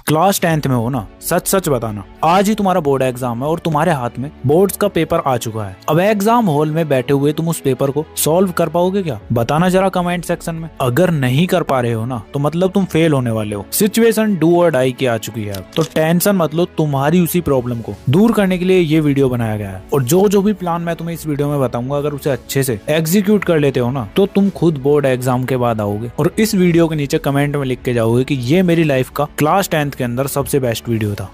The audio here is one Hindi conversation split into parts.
क्लास 10th में हो ना, सच सच बताना, आज ही तुम्हारा बोर्ड एग्जाम है और तुम्हारे हाथ में बोर्ड्स का पेपर आ चुका है। अब एग्जाम हॉल में बैठे हुए तुम उस पेपर को सॉल्व कर पाओगे क्या? बताना जरा कमेंट सेक्शन में। अगर नहीं कर पा रहे हो ना, तो मतलब तुम फेल होने वाले हो। सिचुएशन डू और डाई की आ चुकी है। तो टेंशन मत लो, तुम्हारी उसी प्रॉब्लम को दूर करने के लिए ये वीडियो बनाया गया है। और जो भी प्लान मैं तुम्हें इस वीडियो में बताऊंगा, अगर उसे अच्छे से एग्जीक्यूट कर लेते हो ना, तो तुम खुद बोर्ड एग्जाम के बाद आओगे और इस वीडियो के नीचे कमेंट में लिख के जाओगे कि ये मेरी लाइफ का क्लास 10th के अंदर सबसे बेस्ट वीडियो था।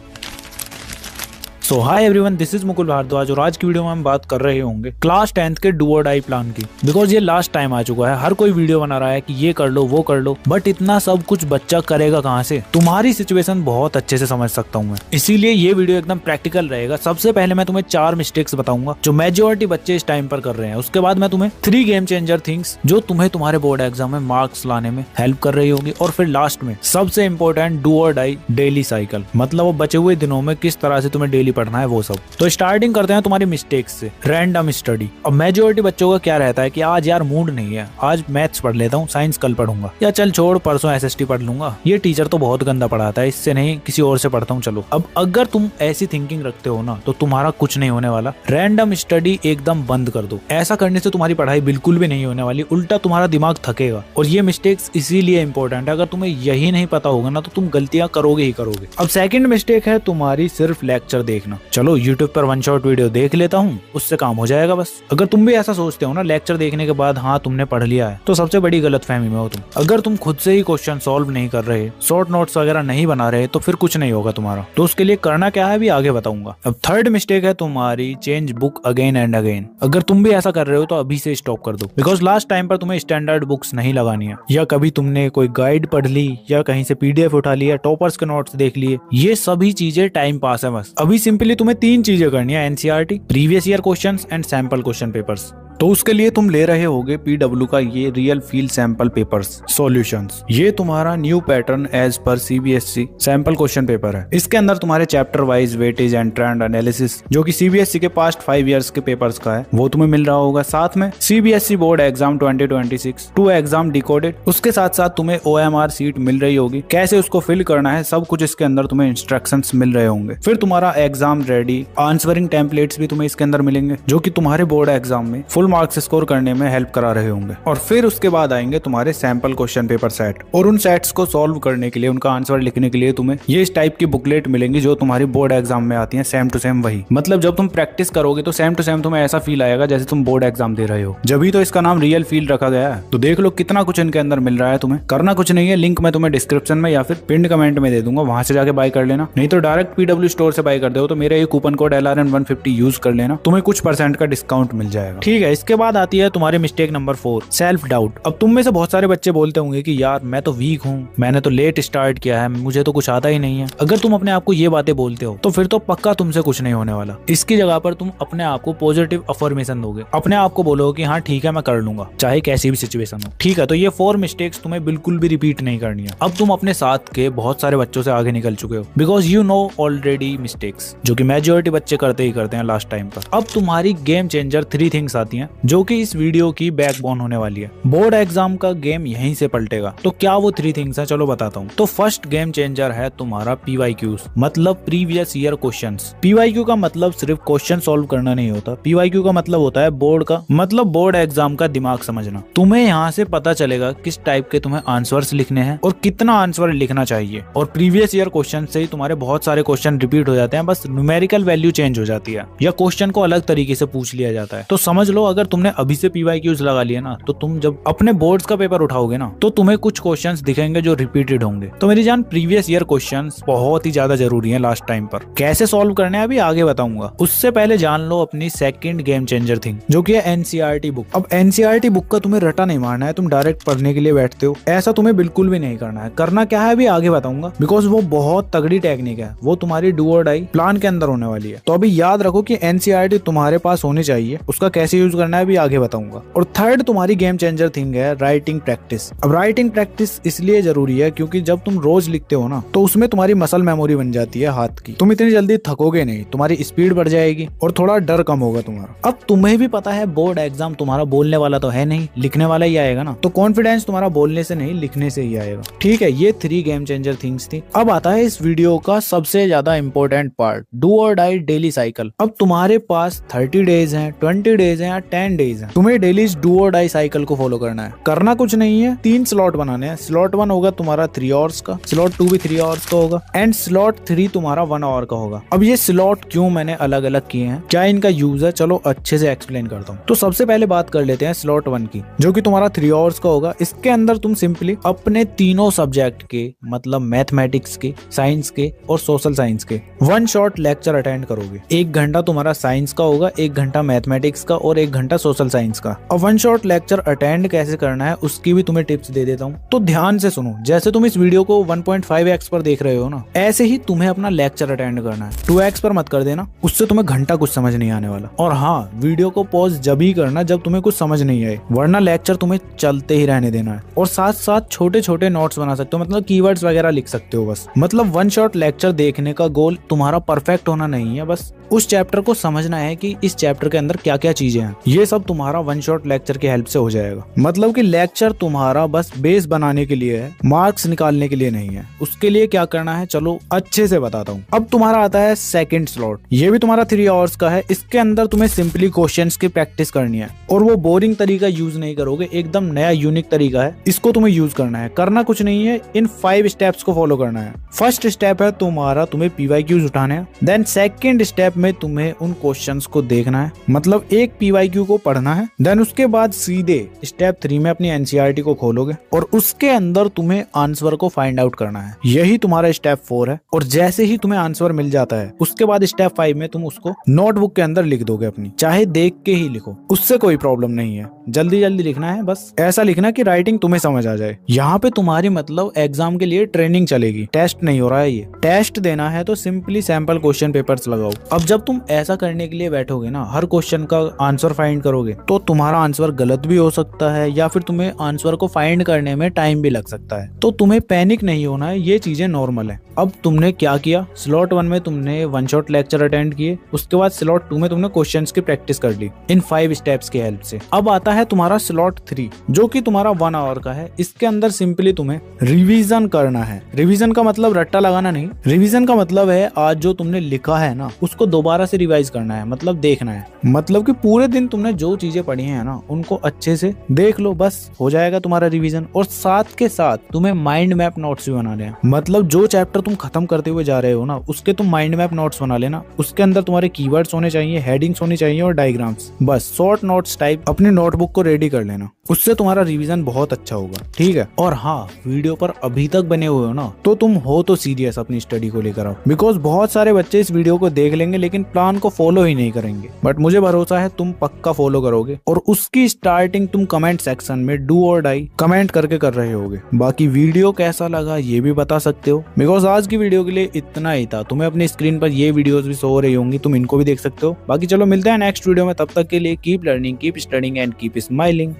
So hi everyone, this is Mukul Bhardwaj और आज की वीडियो में हम बात कर रहे होंगे क्लास 10th के डू और डाई प्लान की। बिकॉज ये लास्ट टाइम आ चुका है, हर कोई वीडियो बना रहा है कि ये कर लो वो कर लो, बट इतना सब कुछ बच्चा करेगा कहाँ से? तुम्हारी सिचुएशन बहुत अच्छे से समझ सकता हूँ मैं, इसीलिए ये वीडियो एकदम प्रैक्टिकल रहेगा। सबसे पहले मैं तुम्हें 4 मिस्टेक्स बताऊंगा जो मेजोरिटी बच्चे इस टाइम पर कर रहे हैं। उसके बाद मैं तुम्हें 3 गेम चेंजर थिंग्स जो तुम्हें तुम्हारे बोर्ड एग्जाम में मार्क्स लाने में हेल्प कर रही होगी। और फिर लास्ट में सबसे इंपॉर्टेंट डू और डाई डेली साइकिल, मतलब वो बचे हुए दिनों में किस तरह से तुम्हें डेली पढ़ना है वो सब। तो स्टार्टिंग करते हैं तुम्हारी मिस्टेक्स से। Random study. अब मेजोरिटी बच्चों का क्या रहता है कि आज यार मूड नहीं है, आज मैथ्स पढ़ लेता हूँ, साइंस कल पढ़ूंगा, या चल छोड़ परसों एसएसटी पढ़ लूंगा, ये टीचर तो बहुत गंदा पढ़ाता है, इससे नहीं किसी और से पढ़ता हूँ चलो। अब अगर तुम ऐसी थिंकिंग रखते हो ना, तो तुम्हारा कुछ नहीं होने वाला। रैंडम स्टडी एकदम बंद कर दो। ऐसा करने से तुम्हारी पढ़ाई बिल्कुल भी नहीं होने वाली, उल्टा तुम्हारा दिमाग थकेगा। और ये मिस्टेक्स इसीलिए इंपॉर्टेंट है, अगर तुम्हें यही नहीं पता होगा ना, तो तुम गलतियां करोगे ही करोगे। अब सेकंड मिस्टेक है तुम्हारी सिर्फ लेक्चर देखना। चलो यूट्यूब पर 1 शॉट वीडियो देख लेता हूँ, उससे काम हो जाएगा बस। अगर तुम भी ऐसा सोचते हो ना लेक्चर देखने के बाद हाँ तुमने पढ़ लिया है, तो सबसे बड़ी गलतफहमी में हो तुम। अगर तुम खुद से ही क्वेश्चन सॉल्व नहीं कर रहे, शॉर्ट नोट्स वगैरह नहीं बना रहे, तो फिर कुछ नहीं होगा तुम्हारा। तो उसके लिए करना क्या है भी आगे बताऊंगा। अब थर्ड मिस्टेक है तुम्हारी change book again and again. अगर तुम भी ऐसा कर रहे हो तो अभी से स्टॉप कर दो। बिकॉज लास्ट टाइम पर तुम्हें स्टैंडर्ड बुक्स नहीं लगानी है, या कभी तुमने कोई गाइड पढ़ ली, या कहीं से पीडीएफ उठा लिया, टॉपर्स के नोट्स देख लिए, ये सभी चीजें टाइम पास है बस। अभी सिंपली तुम्हें 3 चीजें करनी है, NCERT, previous year questions and sample question papers. तो उसके लिए तुम ले रहे होगे पीडब्ल्यू का ये real field sample papers solutions. ये तुम्हारा new pattern as per CBSE sample question paper है। इसके अंदर तुम्हारे chapter wise weightage and trend analysis, जो कि सीबीएसई के पास्ट 5 इयर्स के पेपर्स का है, वो तुम्हें मिल रहा होगा। साथ में CBSE board exam 2026 2 exam decoded, उसके साथ साथ तुम्हें ओएमआर सीट मिल रही होगी। कैसे उसको फिल करना है सब कुछ इसके अंदर तुम्हें इंस्ट्रक्शंस मिल रहे होंगे। फिर तुम्हारा एग्जाम रेडी आंसरिंग टेम्पलेट्स भी तुम्हें इसके अंदर मिलेंगे, जो कि तुम्हारे बोर्ड एग्जाम में फुल मार्क्स स्कोर करने में हेल्प करा रहे होंगे। और फिर उसके बाद आएंगे तुम्हारे सैंपल क्वेश्चन पेपर सेट, और उन सेट्स को सॉल्व करने के लिए, उनका आंसर लिखने के लिए तुम्हें ये इस टाइप की बुकलेट मिलेंगी जो तुम्हारी बोर्ड एग्जाम में आती है, सेम टू सेम वही। मतलब जब तुम प्रैक्टिस करोगे तो सेम टू सेम तुम्हें ऐसा फील आएगा जैसे तुम बोर्ड एग्जाम दे रहे हो। जब ही तो इसका नाम रियल फील्ड रखा गया है। तो देख लो कितना कुछ इनके अंदर मिल रहा है तुम्हें। करना कुछ नहीं है, लिंक मैं तुम्हें डिस्क्रिप्शन में या फिर पिन कमेंट में दे दूंगा, वहां से जाके बाय कर लेना। नहीं तो डायरेक्ट पीडब्ल्यू स्टोर से बाय कर दो, तो मेरा ये कूपन कोड LRN150 यूज कर लेना, तुम्हें कुछ % का डिस्काउंट मिल जाएगा। ठीक है, इसके बाद आती है तुम्हारी मिस्टेक नंबर 4, सेल्फ डाउट। अब तुम में से बहुत सारे बच्चे बोलते होंगे कि यार मैं तो वीक हूँ, मैंने तो लेट स्टार्ट किया है, मुझे तो कुछ आता ही नहीं है। अगर तुम अपने आप को ये बातें बोलते हो तो फिर तो पक्का तुमसे कुछ नहीं होने वाला। इसकी जगह पर तुम अपने आप को पॉजिटिव अफर्मेशन दोगे, अपने आप को बोलोगे कि हाँ ठीक है मैं कर लूंगा, चाहे कैसी भी सिचुएशन हो। ठीक है, तो ये 4 मिस्टेक्स तुम्हें बिल्कुल भी रिपीट नहीं करनी है। अब तुम अपने साथ के बहुत सारे बच्चों से आगे निकल चुके हो, because you know already mistakes, जो कि मेजोरिटी बच्चे करते ही करते हैं लास्ट टाइम पर। अब तुम्हारी गेम चेंजर 3 थिंग्स आती हैं, जो कि इस वीडियो की बैकबोन होने वाली है। बोर्ड एग्जाम का गेम यहीं से पलटेगा। तो क्या वो 3 थिंग्स हैं, चलो बताता हूँ। तो फर्स्ट गेम चेंजर है तुम्हारा PYQs, मतलब प्रीवियस ईयर क्वेश्चंस। PYQ का मतलब सिर्फ क्वेश्चन सॉल्व करना नहीं होता। PYQ का मतलब होता है बोर्ड एग्जाम का दिमाग समझना। तुम्हें यहाँ से पता चलेगा किस टाइप के तुम्हें आंसर्स लिखने हैं और कितना आंसर लिखना चाहिए। और प्रीवियस ईयर क्वेश्चन से ही तुम्हारे बहुत सारे क्वेश्चन रिपीट हो जाते हैं, बस न्यूमेरिकल वैल्यू चेंज हो जाती है या क्वेश्चन को अलग तरीके से पूछ लिया जाता है। तो समझ लो अगर तुमने अभी से PYQs लगा लिए ना, तो तुम जब अपने बोर्ड्स का पेपर उठाओगे ना, तो तुम्हें कुछ क्वेश्चंस दिखेंगे जो रिपीटेड होंगे। तो मेरी जान, प्रीवियस ईयर क्वेश्चंस बहुत ही ज्यादा जरूरी हैं लास्ट टाइम पर। कैसे सॉल्व करने हैं अभी आगे बताऊंगा। उससे पहले जान लो अपनी सेकंड गेम चेंजर थिंग, जो कि है एनसीईआरटी बुक। अब एनसीईआरटी बुक का तुम्हें रटा नहीं मारना है, तुम डायरेक्ट पढ़ने के लिए बैठते हो, ऐसा तुम्हें बिल्कुल भी नहीं करना है। करना क्या है अभी आगे बताऊंगा, बिकॉज वो बहुत तगड़ी टेक्निक है, वो तुम्हारी डू और डाई प्लान के अंदर होने वाली है। तो अभी याद रखो कि एनसीईआरटी तुम्हारे पास होनी चाहिए। उसका कैसे यूज करना है भी आगे बताऊंगा। और थर्ड तुम्हारी गेम चेंजर थिंग है राइटिंग प्रैक्टिस। अब राइटिंग प्रैक्टिस इसलिए जरूरी है क्योंकि जब तुम रोज लिखते हो ना तो उसमें तुम्हारी मसल मेमोरी बन जाती है हाथ की। तुम इतनी जल्दी थकोगे नहीं, तुम्हारी स्पीड बढ़ जाएगी और थोड़ा डर कम होगा तुम्हारा। अब तुम्हें भी पता है बोर्ड एग्जाम तुम्हारा बोलने वाला तो है नहीं, लिखने वाला ही आएगा ना, तो कॉन्फिडेंस तुम्हारा बोलने से नहीं लिखने से ही आएगा। ठीक है, ये 3 गेम चेंजर थिंग्स थी। अब आता है इस वीडियो का सबसे ज्यादा इंपॉर्टेंट पार्ट, डू और डाई डेली साइकिल। अब तुम्हारे पास 30 डेज हैं, 20 डेज हैं या 10 डेज हैं, तुम्हें डेली इस डू और डाई साइकिल को फॉलो करना है। करना कुछ नहीं है, 3 स्लॉट बनाने हैं। स्लॉट 1 होगा तुम्हारा 3 आवर्स का, स्लॉट 2 भी 3 आवर्स का होगा एंड स्लॉट 3 तुम्हारा 1 आवर का होगा। अब ये स्लॉट क्यों मैंने अलग अलग किए हैं, क्या इनका यूज है, चलो अच्छे से एक्सप्लेन करता हूँ। तो सबसे पहले बात कर लेते हैं स्लॉट 1 की, जो कि तुम्हारा 3 आवर्स का होगा। इसके अंदर तुम सिंपली अपने तीनों सब्जेक्ट के, मतलब मैथमेटिक्स के, साइंस के और सोशल साइंस के 1 शॉट लेक्चर अटेंड करोगे। 1 घंटा तुम्हारा साइंस का होगा, 1 घंटा मैथमेटिक्स का और 1 घंटा सोशल साइंस का। और 1 शॉट लेक्चर अटेंड कैसे करना है उसकी भी तुम्हें टिप्स दे देता हूँ, तो ध्यान से सुनो। जैसे तुम इस वीडियो को 1.5x पर देख रहे हो ना, ऐसे ही तुम्हें अपना लेक्चर अटेंड करना है। 2x पर मत कर देना, उससे तुम्हें घंटा कुछ समझ नहीं आने वाला। और हाँ, वीडियो को पॉज जब ही करना जब तुम्हें कुछ समझ नहीं आए, वरना लेक्चर तुम्हें चलते ही रहने देना है। और साथ साथ छोटे छोटे नोट्स बना सकते हो, मतलब कीवर्ड्स वगैरह लिख सकते हो बस। मतलब 1 शॉट लेक्चर देखने का गोल तुम्हारा परफेक्ट होना नहीं है, बस उस चैप्टर को समझना है कि इस चैप्टर के अंदर क्या क्या चीजें हैं। ये सब तुम्हारा 1 शॉट लेक्चर की हेल्प से हो जाएगा। मतलब कि लेक्चर तुम्हारा बस बेस बनाने के लिए है, मार्क्स निकालने के लिए नहीं है। उसके लिए क्या करना है चलो अच्छे से बताता हूँ। अब तुम्हारा आता है सेकंड स्लॉट, ये भी तुम्हारा 3 आवर्स का है। इसके अंदर तुम्हें सिंपली क्वेश्चंस की प्रैक्टिस करनी है और वो बोरिंग तरीका यूज नहीं करोगे, एकदम नया यूनिक तरीका है, इसको तुम्हें यूज करना है। करना कुछ नहीं है, इन 5 स्टेप्स को फॉलो करना है। फर्स्ट स्टेप है तुम्हारा, तुम्हें PYQs उठाने हैं। देन सेकंड स्टेप में तुम्हें उन क्वेश्चंस को देखना है, मतलब एक PYQ को पढ़ना है। देन उसके बाद सीधे स्टेप 3 में अपनी NCERT को खोलोगे और उसके अंदर तुम्हें आंसर को फाइंड आउट करना है। यही तुम्हारा स्टेप 4 है। और जैसे ही तुम्हें आंसर मिल जाता है उसके बाद स्टेप 5 में तुम उसको नोटबुक के अंदर लिख दोगे अपनी, चाहे देख के ही लिखो, उससे कोई प्रॉब्लम नहीं है। जल्दी जल्दी लिखना है, बस ऐसा लिखना कि राइटिंग तुम्हें समझ आ जाए। यहाँ पे तुम्हारी मतलब एग्जाम के लिए ट्रेनिंग चलेगी, टेस्ट नहीं हो रहा है। ये टेस्ट देना है तो सिंपली सैंपल क्वेश्चन पेपर्स लगाओ। अब जब तुम ऐसा करने के लिए बैठोगे ना, हर क्वेश्चन का आंसर फाइंड करोगे, तो तुम्हारा आंसर गलत भी हो सकता है या फिर तुम्हें आंसर को फाइंड करने में टाइम भी लग सकता है। तो तुम्हें पैनिक नहीं होना है, ये चीजें नॉर्मल है। अब तुमने क्या किया, स्लॉट 1 में तुमने 1 शॉट लेक्चर अटेंड किए, उसके बाद स्लॉट 2 में तुमने क्वेश्चंस की प्रैक्टिस कर ली इन 5 स्टेप्स की हेल्प से। अब आता है तुम्हारा स्लॉट 3, जो कि तुम्हारा 1 आवर का है। इसके अंदर सिंपली तुम्हें रिवीजन करना है। रिवीजन का मतलब रट्टा लगाना नहीं, रिवीजन का मतलब है आज जो तुमने लिखा है ना उसको दोबारा से रिवाइज करना है, मतलब देखना है। मतलब कि पूरे दिन तुमने जो चीजें पढ़ी हैं ना उनको अच्छे से देख लो, बस हो जाएगा तुम्हारा रिवीजन। और साथ के साथ तुम्हें माइंड मैप नोट्स भी बनाने हैं, मतलब जो चैप्टर तुम खत्म करते हुए जा रहे हो ना उसके तुम माइंड मैप नोट्स बना लेना। उसके अंदर तुम्हारे कीवर्ड्स होने चाहिए, हेडिंग्स होनी चाहिए और डायग्राम्स, बस शॉर्ट नोट्स टाइप अपनी नोटबुक को रेडी कर लेना, उससे तुम्हारा रिवीजन बहुत अच्छा होगा। ठीक है, और हाँ, वीडियो पर अभी तक बने हुए हो ना तो तुम हो तो सीरियस अपनी स्टडी को लेकर आओ, बिकॉज बहुत सारे बच्चे इस वीडियो को देख लेंगे लेकिन प्लान को फॉलो ही नहीं करेंगे। बट मुझे भरोसा है तुम पक्का फॉलो करोगे और उसकी स्टार्टिंग तुम कमेंट सेक्शन में डू और डाई कमेंट करके कर रहे होगे। बाकी वीडियो कैसा लगा ये भी बता सकते हो, बिकॉज आज की वीडियो के लिए इतना ही था। तुम्हें अपनी स्क्रीन पर ये वीडियोस भी शो हो रही होंगी, तुम इनको भी देख सकते हो। बाकी चलो मिलते हैं नेक्स्ट वीडियो में, तब तक के लिए keep learning, keep studying and keep smiling.